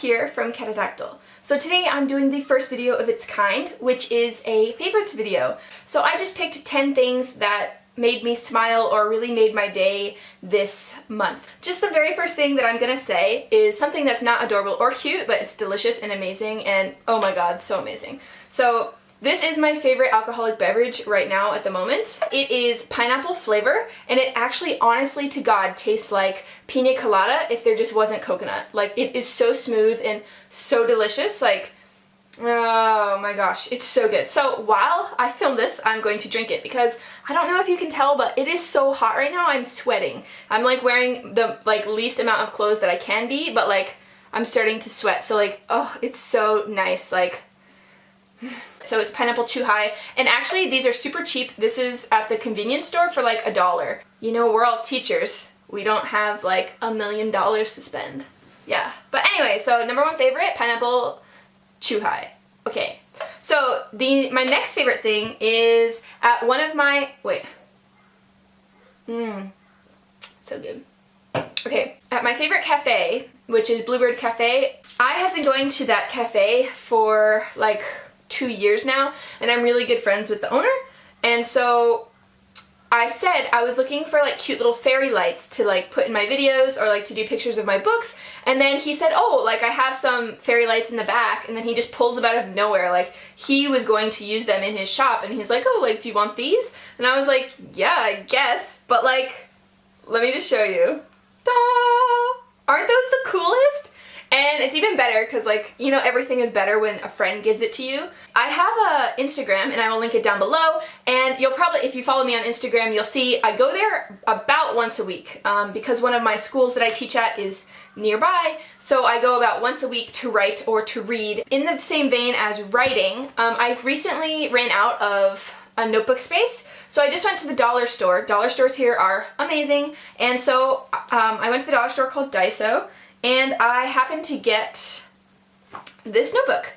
here from Catadactyl. So today I'm doing the first video of its kind, which is a favorites video. So I just picked 10 things that made me smile or really made my day this month. Just the very first thing that I'm gonna say is something that's not adorable or cute, but it's delicious and amazing and oh my god, so amazing. So this is my favorite alcoholic beverage right now at the moment. It is pineapple flavor, and it actually, honestly to God, tastes like pina colada if there just wasn't coconut. Like, it is so smooth and so delicious. Like, oh my gosh, it's so good. So while I film this, I'm going to drink it because I don't know if you can tell, but it is so hot right now. I'm sweating. I'm like wearing the least amount of clothes that I can be, but like I'm starting to sweat. So like, oh, it's so nice. Like, so it's pineapple Chu-Hi, and actually these are super cheap. This is at the convenience store for like $1. You know, we're all teachers. We don't have like $1 million to spend. Yeah. But anyway, so number one favorite, pineapple Chu-Hi. Okay. So my next favorite thing is at one of my, so good. Okay, at my favorite cafe, which is Bluebird Cafe, I have been going to that cafe for like 2 years now, and I'm really good friends with the owner, and so I said I was looking for like cute little fairy lights to like put in my videos or like to do pictures of my books, and then he said, oh, like I have some fairy lights in the back, and then he just pulls them out of nowhere. Like, he was going to use them in his shop, and he's like, oh, like, do you want these? And I was like, yeah, I guess, but like, let me just show you. Ta-da! Aren't those the coolest? And it's even better because, like, you know, everything is better when a friend gives it to you. I have a Instagram, and I will link it down below, and you'll probably, if you follow me on Instagram, you'll see I go there about once a week because one of my schools that I teach at is nearby, so I go about once a week to write or to read. In the same vein as writing, I recently ran out of a notebook space, so I just went to the dollar store. Dollar stores here are amazing, and so I went to the dollar store called Daiso, and I happened to get this notebook.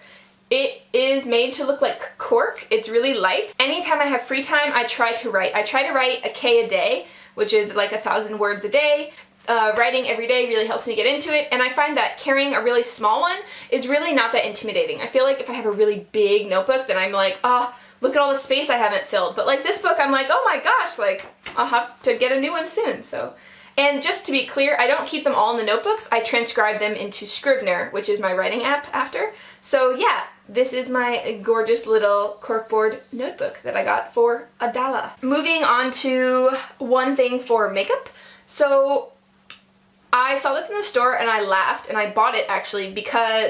It is made to look like cork. It's really light. Anytime I have free time, I try to write. I try to write a K a day, which is like 1,000 words a day. Writing every day really helps me get into it, and I find that carrying a really small one is really not that intimidating. I feel like if I have a really big notebook, then I'm like, oh, look at all the space I haven't filled. But like this book, I'm like, oh my gosh, like I'll have to get a new one soon. So. And just to be clear, I don't keep them all in the notebooks. I transcribe them into Scrivener, which is my writing app after. So yeah, this is my gorgeous little corkboard notebook that I got for $1. Moving on to one thing for makeup. So I saw this in the store and I laughed, and I bought it actually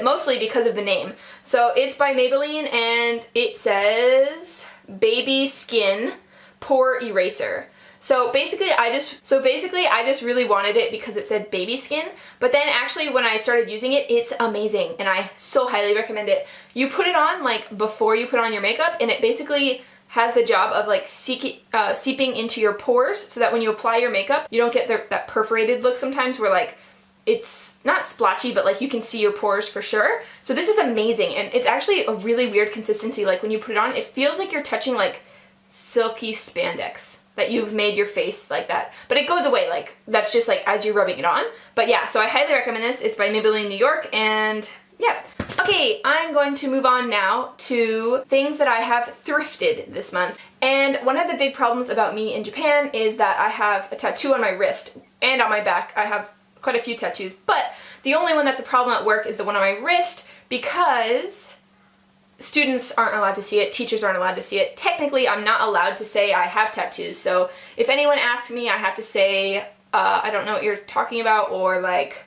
mostly because of the name. So it's by Maybelline, and it says Baby Skin Pore Eraser. So basically I just really wanted it because it said baby skin, but then actually when I started using it, it's amazing, and I so highly recommend it. You put it on like before you put on your makeup, and it basically has the job of like seeping into your pores, so that when you apply your makeup, you don't get that perforated look sometimes where like it's not splotchy, but like you can see your pores for sure. So this is amazing, and it's actually a really weird consistency. Like when you put it on, it feels like you're touching like silky spandex, that you've made your face like that. But it goes away, like, that's just like as you're rubbing it on. But yeah, so I highly recommend this. It's by Maybelline New York, and yeah. Okay, I'm going to move on now to things that I have thrifted this month. And one of the big problems about me in Japan is that I have a tattoo on my wrist and on my back. I have quite a few tattoos, but the only one that's a problem at work is the one on my wrist, because students aren't allowed to see it, teachers aren't allowed to see it. Technically, I'm not allowed to say I have tattoos, so if anyone asks me, I have to say, I don't know what you're talking about, or like,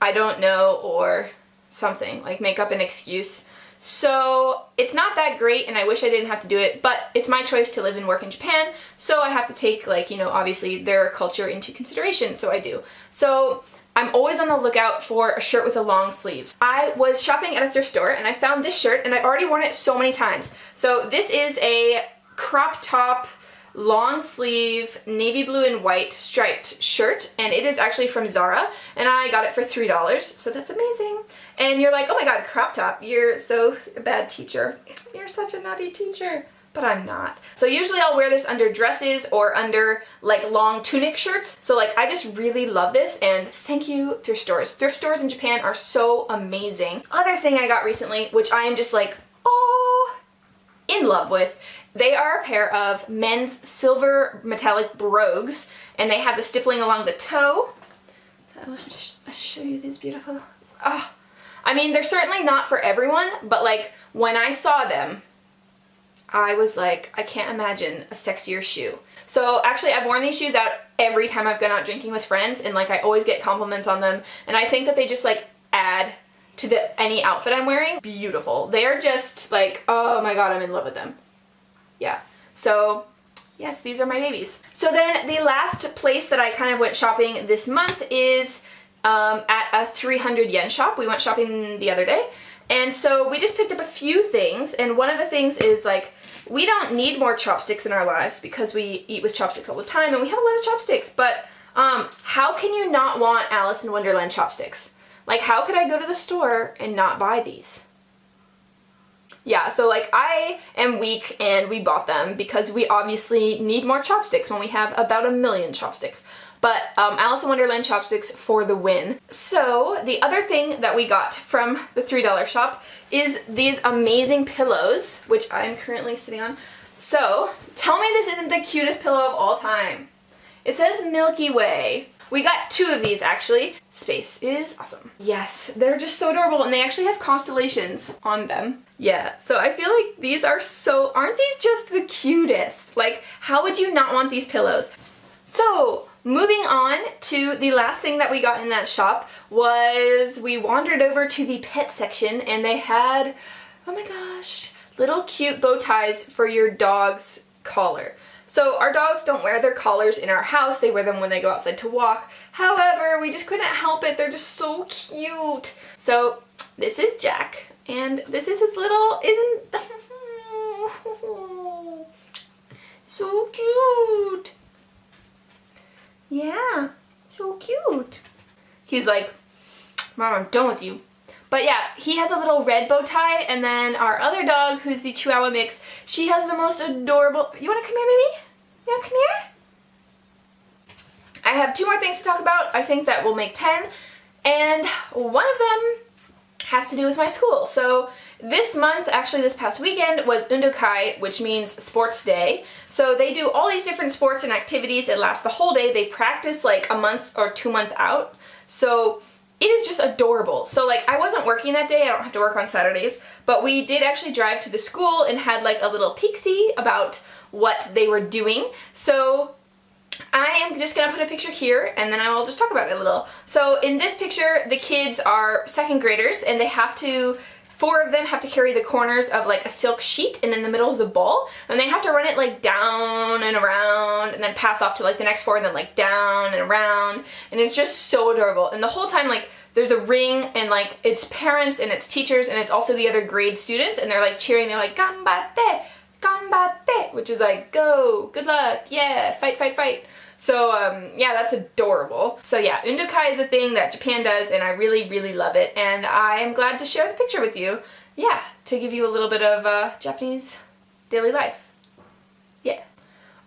I don't know, or something, like make up an excuse. So it's not that great, and I wish I didn't have to do it, but it's my choice to live and work in Japan, so I have to take, like, you know, obviously their culture into consideration, so I do. So I'm always on the lookout for a shirt with a long sleeve. I was shopping at a thrift store and I found this shirt, and I've already worn it so many times. So this is a crop top, long sleeve, navy blue and white striped shirt, and it is actually from Zara, and I got it for $3, so that's amazing. And you're like, oh my god, crop top, you're so a bad teacher. You're such a naughty teacher. but I'm not. So usually I'll wear this under dresses or under like long tunic shirts. So like I just really love this, and thank you thrift stores. Thrift stores in Japan are so amazing. Other thing I got recently, which I am just like, oh, in love with, they are a pair of men's silver metallic brogues, and they have the stippling along the toe. I will just show you these beautiful, oh. I mean, they're certainly not for everyone, but like when I saw them, I was like, I can't imagine a sexier shoe. So actually I've worn these shoes out every time I've gone out drinking with friends, and like I always get compliments on them, and I think that they just like add to any outfit I'm wearing. Beautiful. They are just like, oh my god, I'm in love with them. Yeah. So yes, these are my babies. So then the last place that I kind of went shopping this month is at a 300 yen shop. We went shopping the other day. And so we just picked up a few things, and one of the things is like, we don't need more chopsticks in our lives because we eat with chopsticks all the time and we have a lot of chopsticks, but how can you not want Alice in Wonderland chopsticks? Like, how could I go to the store and not buy these? Yeah, so like I am weak and we bought them because we obviously need more chopsticks when we have about 1 million chopsticks. But Alice in Wonderland chopsticks for the win. So the other thing that we got from the $3 shop is these amazing pillows, which I'm currently sitting on. So tell me this isn't the cutest pillow of all time. It says Milky Way. We got 2 of these actually. Space is awesome. Yes, they're just so adorable, and they actually have constellations on them. Yeah, so I feel like these are so, aren't these just the cutest? Like, how would you not want these pillows? So moving on to the last thing that we got in that shop was we wandered over to the pet section, and they had, oh my gosh, little cute bow ties for your dog's collar. So our dogs don't wear their collars in our house, they wear them when they go outside to walk. However, we just couldn't help it, they're just so cute. So this is Jack, and this is his little, so cute. Yeah, so cute. He's like, Mom, I'm done with you. But yeah, he has a little red bow tie, and then our other dog, who's the Chihuahua mix, she has the most adorable, you wanna come here, baby? You wanna come here? I have 2 more things to talk about. I think that will make 10, and one of them has to do with my school. So this month, actually this past weekend, was Undokai, which means sports day. So they do all these different sports and activities. It lasts the whole day. They practice like a month or 2 months out. So it is just adorable. So like I wasn't working that day, I don't have to work on Saturdays, but we did actually drive to the school and had like a little peek-see about what they were doing. So I am just gonna put a picture here, and then I will just talk about it a little. So in this picture, the kids are 2nd graders, and they have to, 4 of them have to carry the corners of like a silk sheet and in the middle of the ball, and they have to run it like down and around and then pass off to like the next 4 and then like down and around, and it's just so adorable. And the whole time like there's a ring, and like it's parents and it's teachers and it's also the other grade students, and they're like cheering, they're like ganbatte, ganbatte, which is like go, good luck, yeah, fight, fight, fight. So yeah, that's adorable. So yeah, Undokai is a thing that Japan does, and I really, really love it, and I am glad to share the picture with you. Yeah, to give you a little bit of Japanese daily life. Yeah.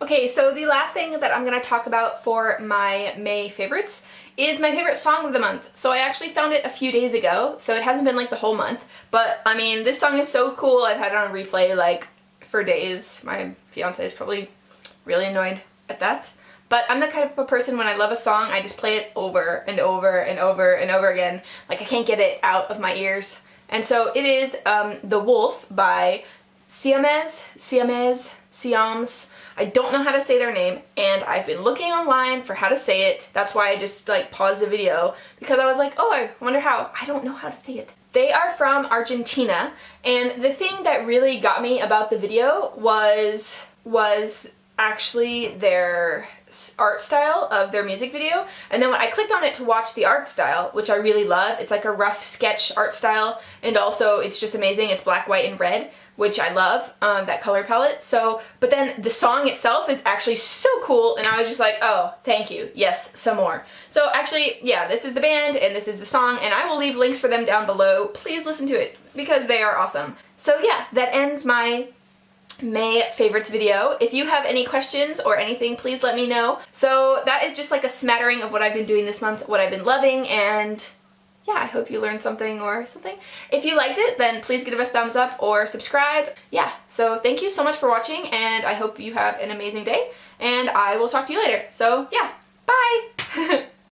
Okay, so the last thing that I'm going to talk about for my May favorites is my favorite song of the month. So I actually found it a few days ago, so it hasn't been like the whole month, but I mean, this song is so cool. I've had it on replay like for days. My fiance is probably really annoyed at that. But I'm the type of person, when I love a song, I just play it over and over and over and over again. Like I can't get it out of my ears. And so it is The Wolf by Siams. I don't know how to say their name, and I've been looking online for how to say it. That's why I just like paused the video, because I was like, oh, I wonder how. I don't know how to say it. They are from Argentina, and the thing that really got me about the video was actually their art style of their music video. And then when I clicked on it to watch the art style, which I really love, it's like a rough sketch art style, and also it's just amazing. It's black, white, and red, which I love, that color palette. So, but then the song itself is actually so cool, and I was just like, oh, thank you, yes, some more. So actually, yeah, this is the band and this is the song, and I will leave links for them down below. Please listen to it because they are awesome. So yeah, that ends my May favorites video. If you have any questions or anything, please let me know. So that is just like a smattering of what I've been doing this month, what I've been loving, and yeah, I hope you learned something or something. If you liked it, then please give it a thumbs up or subscribe. Yeah, so thank you so much for watching, and I hope you have an amazing day, and I will talk to you later. So yeah, bye!